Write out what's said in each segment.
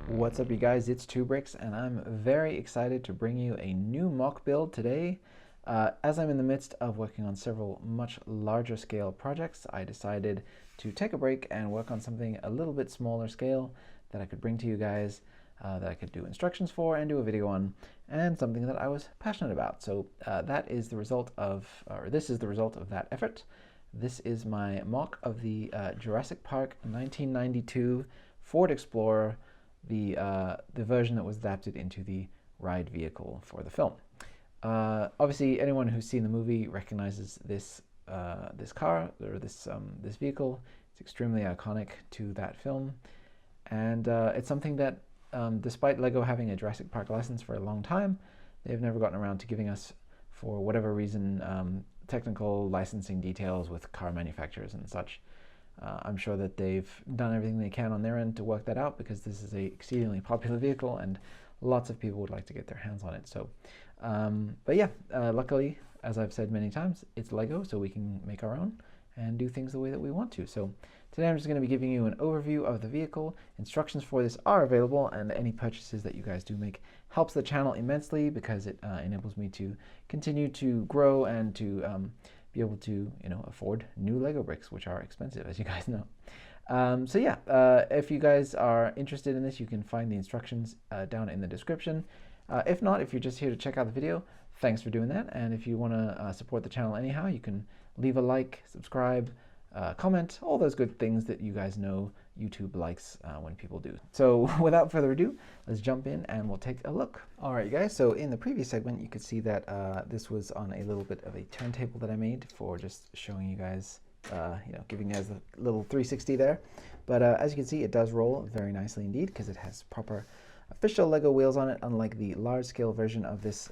What's up, you guys? It's 2bricks, and I'm very excited to bring you a new mock build today. As I'm in the midst of working on several much larger scale projects, I decided to take a break and work on something a little bit smaller scale that I could bring to you guys, that I could do instructions for and do a video on, and something that I was passionate about. So that is the result of, or this is the result of that effort. This is my mock of the Jurassic Park 1992 Ford Explorer, the version that was adapted into the ride vehicle for the film. Obviously, anyone who's seen the movie recognizes this car, or this vehicle. It's extremely iconic to that film, and it's something that, despite Lego having a Jurassic Park license for a long time, they've never gotten around to giving us, for whatever reason, technical licensing details with car manufacturers and such. I'm sure that they've done everything they can on their end to work that out, because this is a exceedingly popular vehicle and lots of people would like to get their hands on it. So, but yeah, luckily, as I've said many times, it's Lego, so we can make our own and do things the way that we want to. So today I'm just going to be giving you an overview of the vehicle. Instructions for this are available, and any purchases that you guys do make helps the channel immensely, because it enables me to continue to grow and to be able to, afford new Lego bricks, which are expensive, as you guys know. So yeah, if you guys are interested in this, you can find the instructions down in the description. If not, if you're just here to check out the video, thanks for doing that. And if you want to support the channel anyhow, you can leave a like, subscribe, comment, all those good things that you guys know YouTube likes when people do. So without further ado, let's jump in and we'll take a look. All right, you guys, so in the previous segment, you could see that this was on a little bit of a turntable that I made for just showing you guys, giving you guys a little 360 there. But as you can see, it does roll very nicely indeed, because it has proper official Lego wheels on it, unlike the large-scale version of this,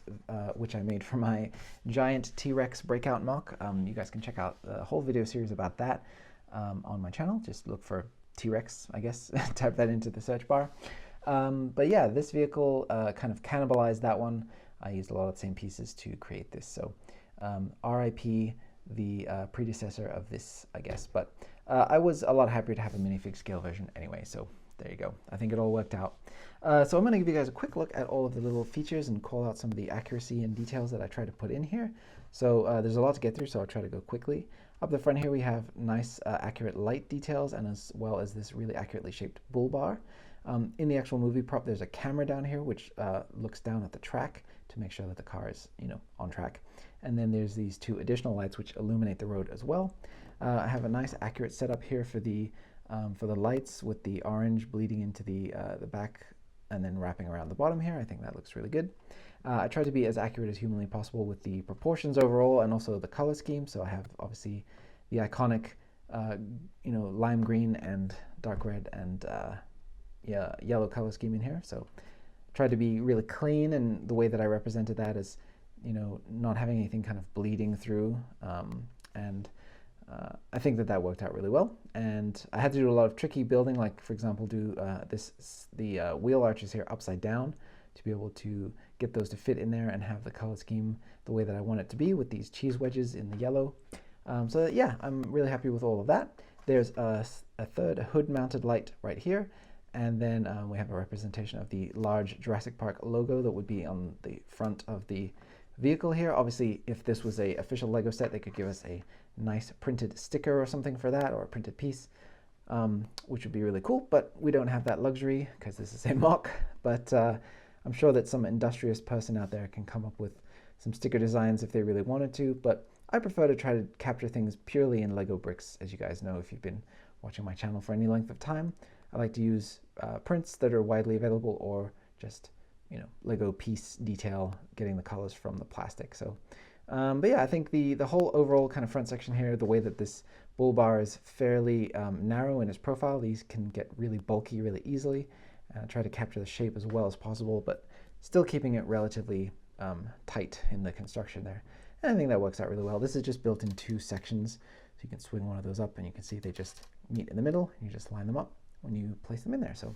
which I made for my giant T-Rex breakout mock. You guys can check out the whole video series about that on my channel. Just look for T-Rex, I guess, type that into the search bar. But yeah, this vehicle kind of cannibalized that one. I used a lot of the same pieces to create this. So RIP the predecessor of this, I guess. But I was a lot happier to have a minifig scale version anyway, so there you go. I think it all worked out. So I'm going to give you guys a quick look at all of the little features and call out some of the accuracy and details that I try to put in here. So there's a lot to get through, so I'll try to go quickly. Up the front here we have nice accurate light details, and as well as this really accurately shaped bull bar. In the actual movie prop, there's a camera down here which looks down at the track to make sure that the car is, on track. And then there's these two additional lights which illuminate the road as well. I have a nice accurate setup here for the lights, with the orange bleeding into the back and then wrapping around the bottom here. I think that looks really good. I tried to be as accurate as humanly possible with the proportions overall, and also the color scheme. So I have obviously the iconic, lime green and dark red and yellow color scheme in here. So tried to be really clean, and the way that I represented that is, not having anything kind of bleeding through, and I think that worked out really well. And I had to do a lot of tricky building, like for example do the wheel arches here upside down to be able to get those to fit in there and have the color scheme the way that I want it to be, with these cheese wedges in the yellow. So yeah, I'm really happy with all of that. There's a third hood mounted light right here, and then we have a representation of the large Jurassic Park logo that would be on the front of the vehicle here. Obviously, if this was a official Lego set, they could give us a nice printed sticker or something for that, or a printed piece, which would be really cool, but we don't have that luxury because this is a mock. But I'm sure that some industrious person out there can come up with some sticker designs if they really wanted to, but I prefer to try to capture things purely in Lego bricks. As you guys know, if you've been watching my channel for any length of time, I like to use prints that are widely available, or just Lego piece detail, getting the colors from the plastic. So but yeah, I think the whole overall kind of front section here, the way that this bull bar is fairly narrow in its profile, these can get really bulky really easily. Try to capture the shape as well as possible, but still keeping it relatively tight in the construction there. And I think that works out really well. This is just built in two sections, so you can swing one of those up and you can see they just meet in the middle, and you just line them up when you place them in there. So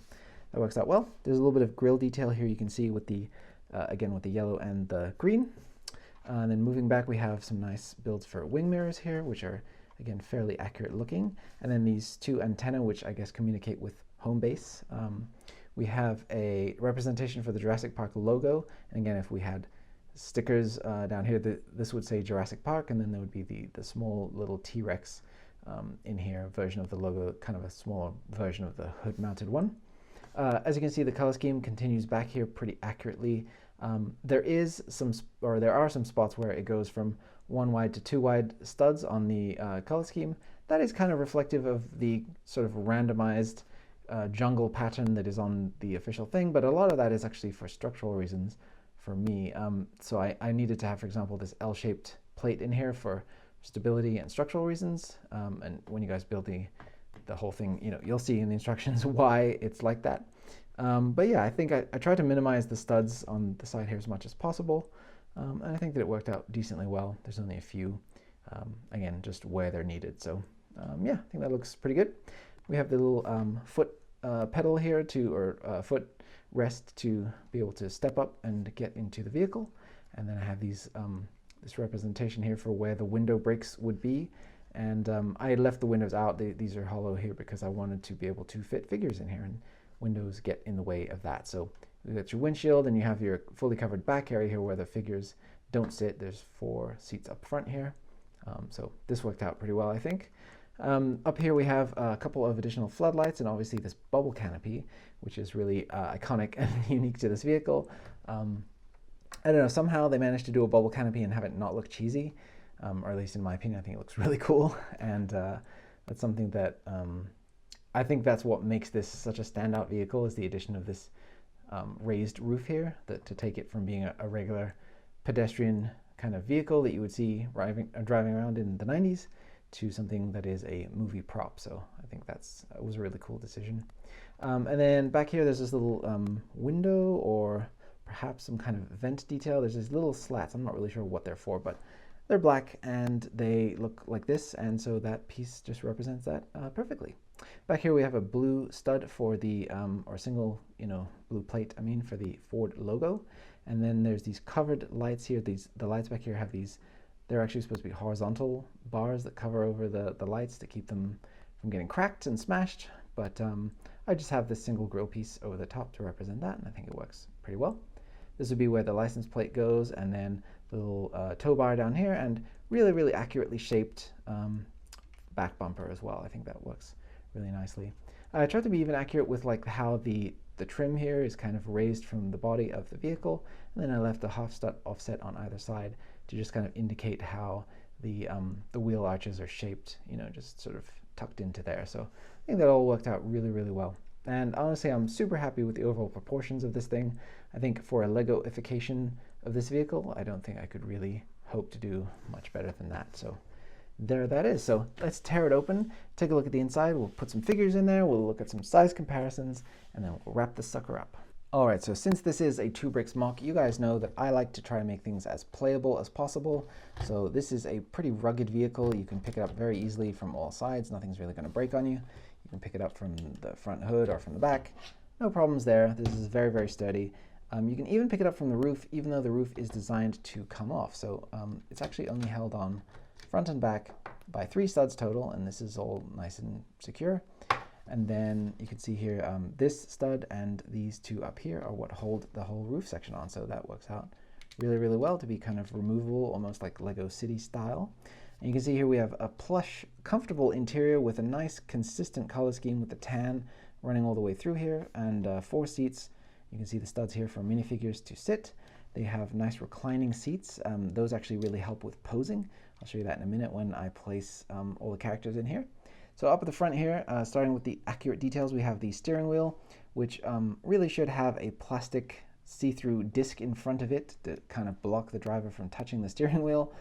that works out well. There's a little bit of grille detail here you can see with the, again, with the yellow and the green. And then moving back, we have some nice builds for wing mirrors here, which are, again, fairly accurate looking. And then these two antennae, which I guess communicate with home base, We have a representation for the Jurassic Park logo. And again, if we had stickers down here, this would say Jurassic Park, and then there would be the small little T-Rex in here, version of the logo, kind of a smaller version of the hood-mounted one. As you can see, the color scheme continues back here pretty accurately. There are some spots where it goes from 1 wide to 2 wide studs on the color scheme. That is kind of reflective of the sort of randomized jungle pattern that is on the official thing, but a lot of that is actually for structural reasons for me. So I needed to have, for example, this L-shaped plate in here for stability and structural reasons. And when you guys build the whole thing, you'll see in the instructions why it's like that. But yeah, I think I tried to minimize the studs on the side here as much as possible. And I think that it worked out decently well. There's only a few, again, just where they're needed. So yeah, I think that looks pretty good. We have the little foot pedal here or foot rest to be able to step up and get into the vehicle. And then I have this representation here for where the window brakes would be. And I left the windows out. These are hollow here because I wanted to be able to fit figures in here, and windows get in the way of that. So you got your windshield, and you have your fully covered back area here where the figures don't sit. There's 4 seats up front here. So this worked out pretty well, I think. Up here we have a couple of additional floodlights, and obviously this bubble canopy, which is really iconic and unique to this vehicle. I don't know, somehow they managed to do a bubble canopy and have it not look cheesy, or at least in my opinion, I think it looks really cool. And that's something that I think that's what makes this such a standout vehicle, is the addition of this raised roof here, to take it from being a regular pedestrian kind of vehicle that you would see driving around in the 90s to something that is a movie prop. So I think that was a really cool decision. And then back here there's this little window, or perhaps some kind of vent detail. There's these little slats. I'm not really sure what they're for, but they're black and they look like this, and so that piece just represents that perfectly. Back here we have a blue stud for the, or single, blue plate, for the Ford logo. And then there's these covered lights here. The lights back here have these, they're actually supposed to be horizontal bars that cover over the lights to keep them from getting cracked and smashed. But I just have this single grill piece over the top to represent that, and I think it works pretty well. This would be where the license plate goes, and then the little tow bar down here, and really, really accurately shaped back bumper as well. I think that works really nicely. I tried to be even accurate with how the trim here is kind of raised from the body of the vehicle, and then I left a half stud offset on either side to just kind of indicate how the wheel arches are shaped, just sort of tucked into there. So I think that all worked out really, really well. And honestly, I'm super happy with the overall proportions of this thing. I think for a Lego-ification of this vehicle, I don't think I could really hope to do much better than that. So there that is. So let's tear it open, take a look at the inside. We'll put some figures in there, we'll look at some size comparisons, and then we'll wrap this sucker up. All right, so since this is a 2bricks MOC, you guys know that I like to try to make things as playable as possible. So this is a pretty rugged vehicle. You can pick it up very easily from all sides. Nothing's really going to break on you. You can pick it up from the front hood or from the back. No problems there. This is very, very sturdy. You can even pick it up from the roof, even though the roof is designed to come off. So it's actually only held on front and back by 3 studs total, and this is all nice and secure. And then you can see here, this stud and these 2 up here are what hold the whole roof section on. So that works out really, really well to be kind of removable, almost like Lego City style. And you can see here we have a plush, comfortable interior with a nice, consistent color scheme with the tan running all the way through here, and 4 seats. You can see the studs here for minifigures to sit. They have nice reclining seats. Those actually really help with posing. I'll show you that in a minute when I place all the characters in here. So up at the front here, starting with the accurate details, we have the steering wheel, which really should have a plastic see-through disc in front of it to kind of block the driver from touching the steering wheel.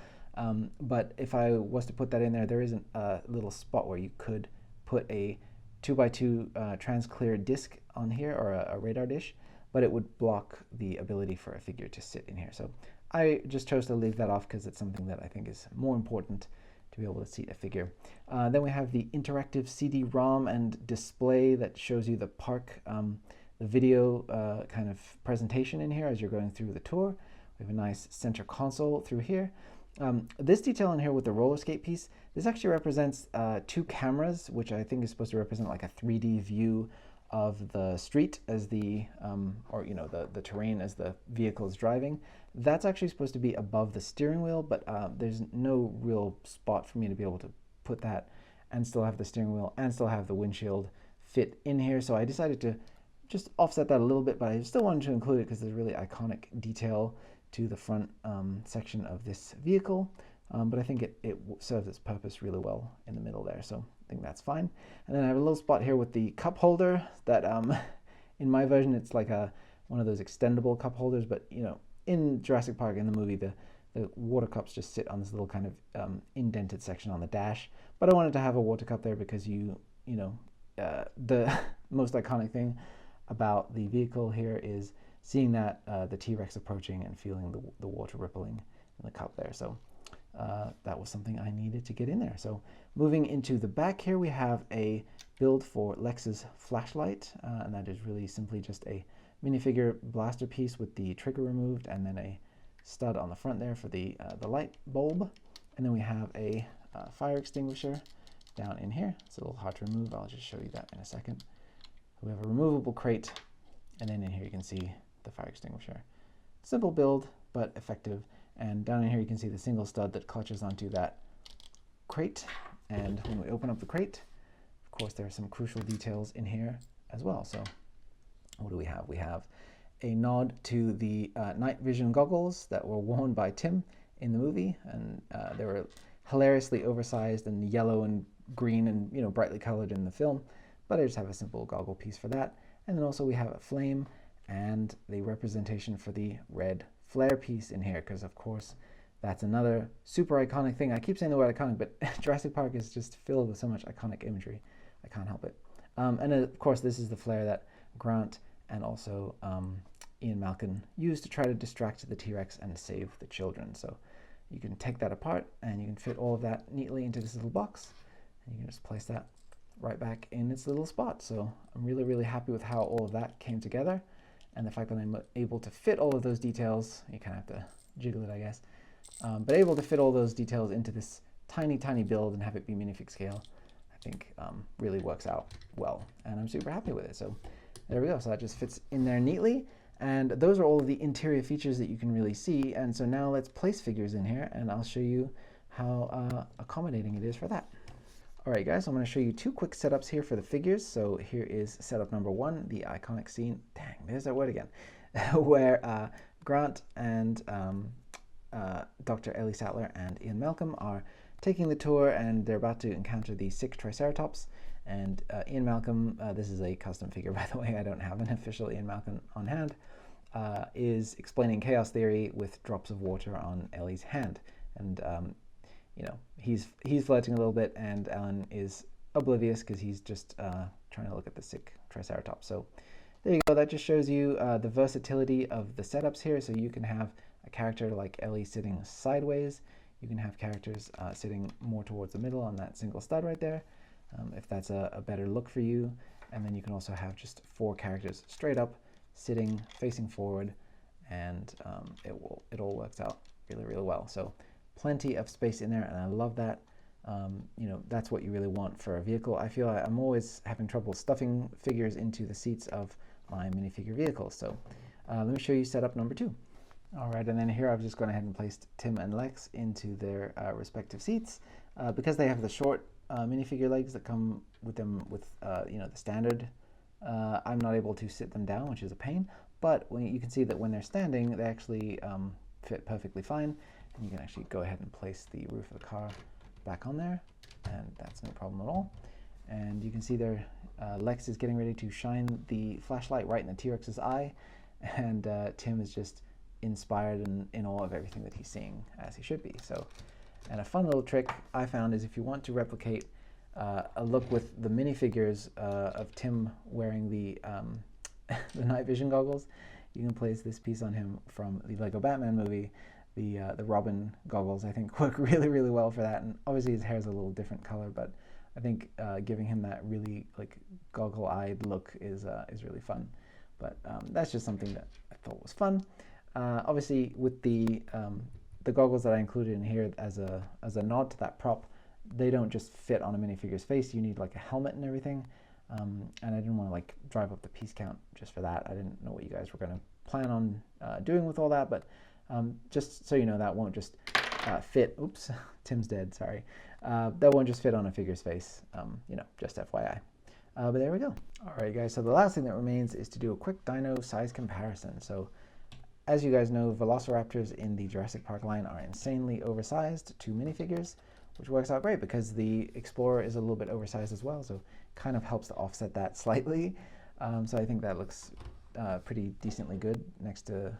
But if I was to put that in there, there isn't a little spot where you could put a 2x2 trans-clear disc on here, or a radar dish, but it would block the ability for a figure to sit in here. So I just chose to leave that off because it's something that I think is more important to be able to seat a figure. Then we have the interactive CD-ROM and display that shows you the park, the video kind of presentation in here as you're going through the tour. We have a nice center console through here. This detail in here with the roller skate piece, this actually represents 2 cameras, which I think is supposed to represent like a 3D view of the street as the, or the terrain as the vehicle is driving. That's actually supposed to be above the steering wheel, but there's no real spot for me to be able to put that and still have the steering wheel and still have the windshield fit in here. So I decided to just offset that a little bit, but I still wanted to include it because there's really iconic detail to the front section of this vehicle. But I think it serves its purpose really well in the middle there, so I think that's fine. And then I have a little spot here with the cup holder that in my version it's like one of those extendable cup holders, but in Jurassic Park in the movie the water cups just sit on this little kind of indented section on the dash. But I wanted to have a water cup there because the most iconic thing about the vehicle here is seeing that the T-Rex approaching and feeling the water rippling in the cup there. So that was something I needed to get in there. So moving into the back here, we have a build for Lex's flashlight, and that is really simply just a minifigure blaster piece with the trigger removed, and then a stud on the front there for the light bulb. And then we have a fire extinguisher down in here. It's a little hard to remove. I'll just show you that in a second. We have a removable crate, and then in here you can see the fire extinguisher. Simple build, but effective. And down in here you can see the single stud that clutches onto that crate. And when we open up the crate, of course there are some crucial details in here as well. So what do we have? We have a nod to the night vision goggles that were worn by Tim in the movie, and they were hilariously oversized and yellow and green and brightly colored in the film, but I just have a simple goggle piece for that. And then also we have a flame and the representation for the red flare piece in here, because of course that's another super iconic thing. I keep saying the word iconic, but Jurassic Park is just filled with so much iconic imagery. I can't help it. And of course this is the flare that Grant and also Ian Malcolm used to try to distract the T-Rex and save the children. So you can take that apart and you can fit all of that neatly into this little box, and you can just place that right back in its little spot. So I'm really happy with how all of that came together, and the fact that I'm able to fit all of those details. You kind of have to jiggle it, I guess, but able to fit all those details into this tiny build and have it be minifig scale, I think really works out well, and I'm super happy with it. So there we go. So that just fits in there neatly, and those are all of the interior features that you can really see. And so now let's place figures in here, and I'll show you how accommodating it is for that. Alright guys, so I'm going to show you two quick setups here for the figures. So here is setup number one, the iconic scene, dang, there's that word again, where Grant and Dr. Ellie Sattler and Ian Malcolm are taking the tour, and they're about to encounter the sick Triceratops. And Ian Malcolm, this is a custom figure by the way, I don't have an official Ian Malcolm on hand, is explaining chaos theory with drops of water on Ellie's hand. And he's flirting a little bit, and Alan is oblivious because he's just trying to look at the sick Triceratops. So there you go. That just shows you the versatility of the setups here. So you can have a character like Ellie sitting sideways. You can have characters sitting more towards the middle on that single stud right there, if that's a better look for you. And then you can also have just four characters straight up sitting facing forward, and it all works out really well. So plenty of space in there, and I love that. That's what you really want for a vehicle. I feel I'm always having trouble stuffing figures into the seats of my minifigure vehicles. So let me show you setup number two. All right, and then here I've just gone ahead and placed Tim and Lex into their respective seats. Because they have the short minifigure legs that come with them with the standard, I'm not able to sit them down, which is a pain. But you can see that when they're standing, they actually fit perfectly fine. And you can actually go ahead and place the roof of the car back on there, and that's no problem at all. And you can see there, Lex is getting ready to shine the flashlight right in the T-Rex's eye, and Tim is just inspired and in awe of everything that he's seeing, as he should be. So, and a fun little trick I found is if you want to replicate a look with the minifigures of Tim wearing the the night vision goggles, you can place this piece on him from the Lego Batman movie. The Robin goggles, I think, work really well for that. And obviously his hair is a little different color, but I think giving him that really like goggle-eyed look is really fun. But that's just something that I thought was fun. Obviously with the goggles that I included in here as a nod to that prop, they don't just fit on a minifigure's face. You need like a helmet and everything. and I didn't want to like drive up the piece count just for that. I didn't know what you guys were going to plan on doing with all that, but just so you know, that won't just fit. Oops, Tim's dead, sorry. That won't just fit on a figure's face, you know, just FYI. But there we go. All right, guys, so the last thing that remains is to do a quick dino size comparison. So as you guys know, velociraptors in the Jurassic Park line are insanely oversized to minifigures, which works out great because the Explorer is a little bit oversized as well, so kind of helps to offset that slightly. So I think that looks pretty decently good next to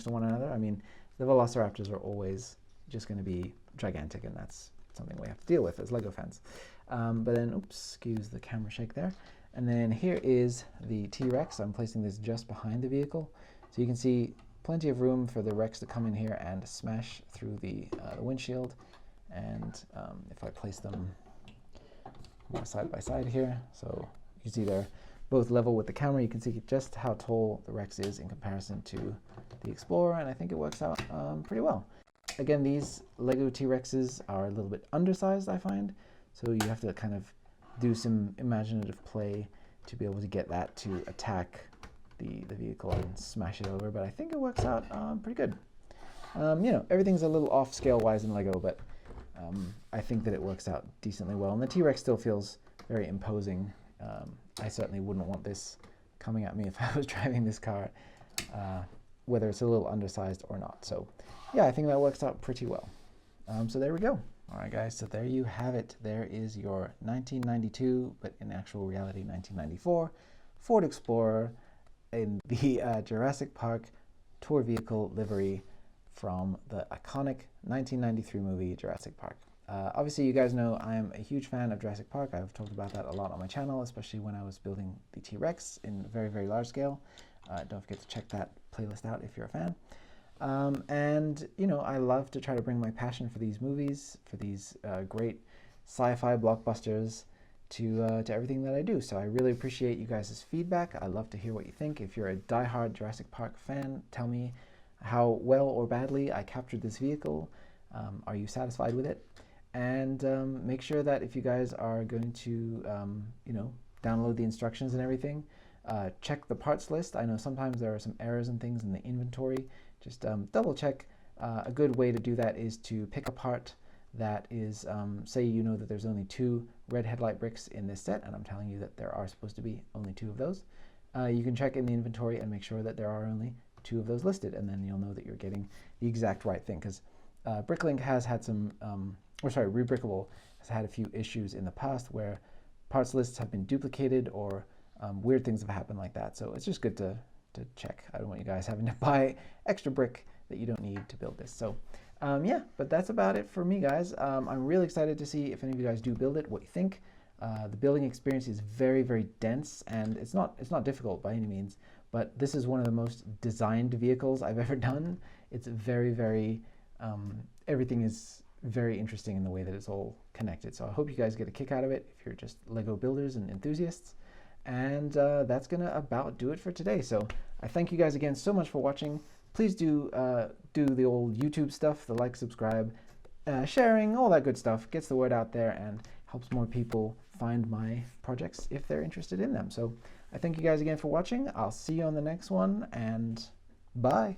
one another. I mean, the velociraptors are always just going to be gigantic, and that's something we have to deal with as Lego fans. But then, oops, excuse the camera shake there. And then here is the T-Rex. I'm placing this just behind the vehicle, so you can see plenty of room for the Rex to come in here and smash through the windshield. And if I place them more side by side here, so you can see they're both level with the camera, you can see just how tall the Rex is in comparison to the Explorer, and I think it works out pretty well. Again, these Lego T-Rexes are a little bit undersized, I find, so you have to kind of do some imaginative play to be able to get that to attack the vehicle and smash it over, but I think it works out pretty good. You know, everything's a little off scale-wise in Lego, but I think that it works out decently well, and the T-Rex still feels very imposing. I certainly wouldn't want this coming at me if I was driving this car, whether it's a little undersized or not. So yeah, I think that works out pretty well. So there we go. All right, guys, so there you have it. There is your 1992, but in actual reality 1994, Ford Explorer in the Jurassic Park tour vehicle livery from the iconic 1993 movie Jurassic Park. Obviously, you guys know I'm a huge fan of Jurassic Park. I've talked about that a lot on my channel, especially when I was building the T-Rex in very, very large scale. Don't forget to check that playlist out if you're a fan. And, you know, I love to try to bring my passion for these movies, for these great sci-fi blockbusters to everything that I do. So I really appreciate you guys' feedback. I love to hear what you think. If you're a diehard Jurassic Park fan, tell me how well or badly I captured this vehicle. Are you satisfied with it? And make sure that if you guys are going to, you know, download the instructions and everything, check the parts list. I know sometimes there are some errors and things in the inventory. Just double check. A good way to do that is to pick a part that is, say you know that there's only 2 red headlight bricks in this set, and I'm telling you that there are supposed to be only 2 of those. You can check in the inventory and make sure that there are only 2 of those listed, and then you'll know that you're getting the exact right thing, because Bricklink has had some, Rebrickable has had a few issues in the past where parts lists have been duplicated or weird things have happened like that. So it's just good to check. I don't want you guys having to buy extra brick that you don't need to build this. So yeah, but that's about it for me, guys. I'm really excited to see if any of you guys do build it, what you think. The building experience is very, very dense, and it's not difficult by any means, but this is one of the most designed vehicles I've ever done. It's very, very, everything is very interesting in the way that it's all connected. So I hope you guys get a kick out of it if you're just Lego builders and enthusiasts. And that's gonna about do it for today. So I thank you guys again so much for watching. Please do the old YouTube stuff, the like, subscribe, sharing, all that good stuff. Gets the word out there and helps more people find my projects if they're interested in them. So I thank you guys again for watching. I'll see you on the next one, and bye.